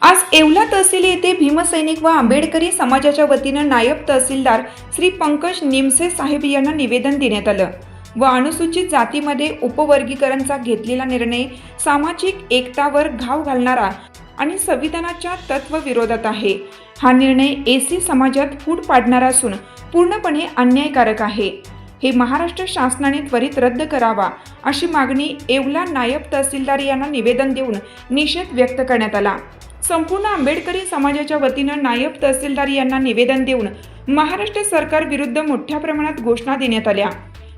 आज येवला तहसील येथे भीमसैनिक व आंबेडकरी समाजाच्या वतीनं नायब तहसीलदार श्री पंकज निमसे साहेब यांना निवेदन देण्यात आलं व अनुसूचित जातीमध्ये उपवर्गीकरणचा घेतलेला निर्णय सामाजिक एकतावर घाव घालणारा आणि संविधानाच्या तत्वविरोधात आहे। हा निर्णय एसी समाजात फूट पाडणारा असून पूर्णपणे अन्यायकारक आहे। हे महाराष्ट्र शासनाने त्वरित रद्द करावा अशी मागणी येवला नायब तहसीलदार यांना निवेदन देऊन निषेध व्यक्त करण्यात आला। संपूर्ण आंबेडकरी समाजाच्या वतीनं नायब तहसीलदार यांना निवेदन देऊन महाराष्ट्र सरकार विरुद्ध मोठ्या प्रमाणात घोषणा देण्यात आल्या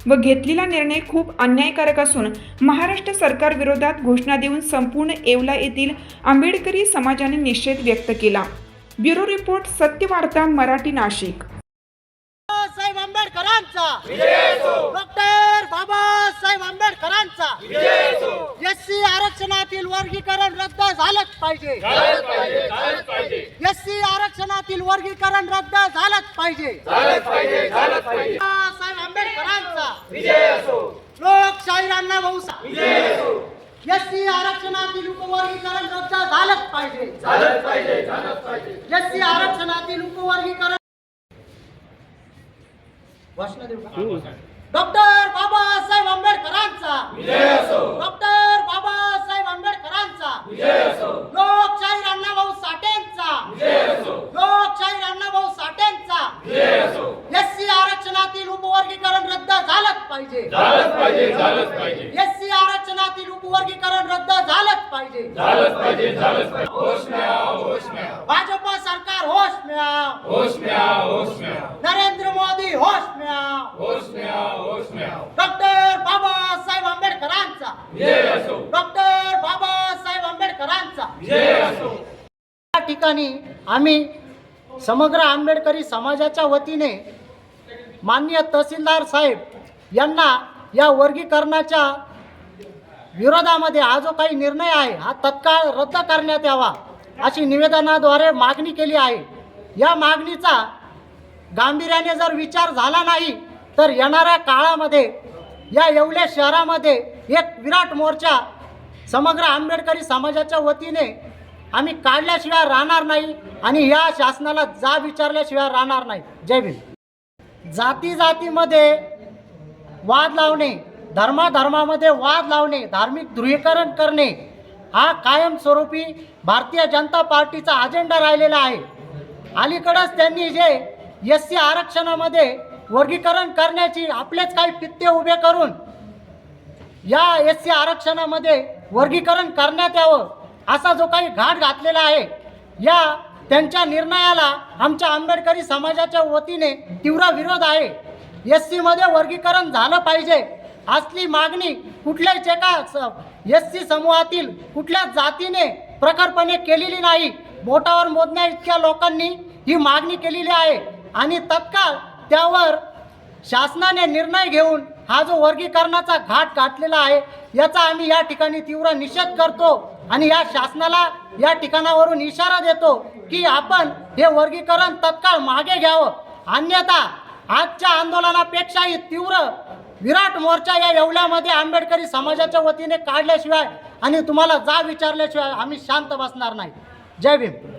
व घेतलेला निर्णय खूप अन्यायकारक असून महाराष्ट्र सरकार विरोधात घोषणा देऊन संपूर्ण येवला येथील आंबेडकरी समाजाने निषेध व्यक्त केला। Bureau report Satyavarta Marathi Nashik. साहेब आंबेडकरांचा विजय असो। डॉक्टर बाबासाहेब आंबेडकरांचा विजय असो। एससी आरक्षणातील वर्गीकरण रद्द झालंच पाहिजे, झालंच पाहिजे, झालंच पाहिजे। एससी आरक्षणातील वर्गीकरण रद्द झालंच पाहिजे, झालंच पाहिजे, झालंच पाहिजे। साहेब आंबेडकरांचा विजय असो। लोकशाही अण्णाभाऊ विजय असो। एससी आरक्षणातील उपवर्गीकरण रद्द झालंच पाहिजे, झालंच पाहिजे, झालंच पाहिजे। एससी आरक्षणातील उपवर्गीकरण डॉक्टर बाबासाहेब आंबेडकरांचा विजय असो। डॉक्टर बाबासाहेब आंबेडकरांचा विजय असो। लोकशाही अण्णाभाऊ साठेंचा विजय असो। लोकशाही अण्णाभाऊ साठेंचा विजय असो। एससी आरक्षणातील उपवर्गीकरण रद्द झालंच पाहिजे, झालंच पाहिजे, झालंच पाहिजे। एससी आरक्षणातील उपवर्गीकरण रद्द झालंच पाहिजे, झालंच पाहिजे, झालंच पाहिजे। होश में आओ, होश में आओ। भाजपा सरकार होश में आओ, होश में आओ, होश में आओ। नरेंद्र मोदी होश में आओ, होश में आओ, होश में आओ। डॉक्टर बाबासाहेब आंबेडकरांचा विजय असो। डॉक्टर बाबासाहेब आंबेडकरांचा विजय असो। या ठिकाणी आम्ही समग्र आंबेडकरी समाजाच्या वतीने माननीय तहसीलदार साहेब यांना या वर्गीकरणाच्या विरोधामध्ये हा जो काही निर्णय आहे हा तत्काळ रद्द करण्यात यावा अशी निवेदनाद्वारे मागणी केली आहे। या मागणीचा गांभीर्याने जर विचार झाला नाही तर येणाऱ्या काळामध्ये या येवले शहरामध्ये एक विराट मोर्चा समग्र आंबेडकरी समाजाच्या वतीने आम्ही काढल्याशिवाय राहणार नाही आणि या शासनाला जा विचारल्याशिवाय राहणार नाही। जय भीम। जाती जातीमध्ये वाद लावणे, धर्माधर्मामध्ये वाद लावणे, धार्मिक ध्रुवीकरण करणे हा कायमस्वरूपी भारतीय जनता पार्टीचा अजेंडा राहिलेला आहे। अलीकडेच त्यांनी जे एससी आरक्षणामध्ये वर्गीकरण करण्याची आपलेच काही पित्ते उभे करून या एससी आरक्षणामध्ये वर्गीकरण करण्यात यावं असा जो काही घाट घातलेला आहे या त्यांच्या निर्णयाला आमच्या आंबेडकरी समाजाच्या वतीने तीव्र विरोध आहे। एससी मध्ये वर्गीकरण झालं पाहिजे असली मागणी कुठल्याच एका एससी समूहातील कुठल्याच जातीने प्रखरपणे केलेली नाही। बोटावर मोजण्या इतक्या लोकांनी ही मागणी केलेली आहे आणि तत्काळ त्यावर शासनाने निर्णय घेऊन हा जो वर्गीकरणाचा घाट घातलेला आहे याचा आम्ही या ठिकाणी तीव्र निषेध करतो आणि या शासनाला या ठिकाणावरून इशारा देतो की आपण हे वर्गीकरण तत्काळ मागे घ्यावं, अन्यथा आजच्या आंदोलनापेक्षाही तीव्र विराट मोर्चा या येवल्यामध्ये आंबेडकरी समाजाच्या वतीने काढल्याशिवाय आणि तुम्हाला जा विचारल्याशिवाय आम्ही शांत बसणार नाही। जय भीम।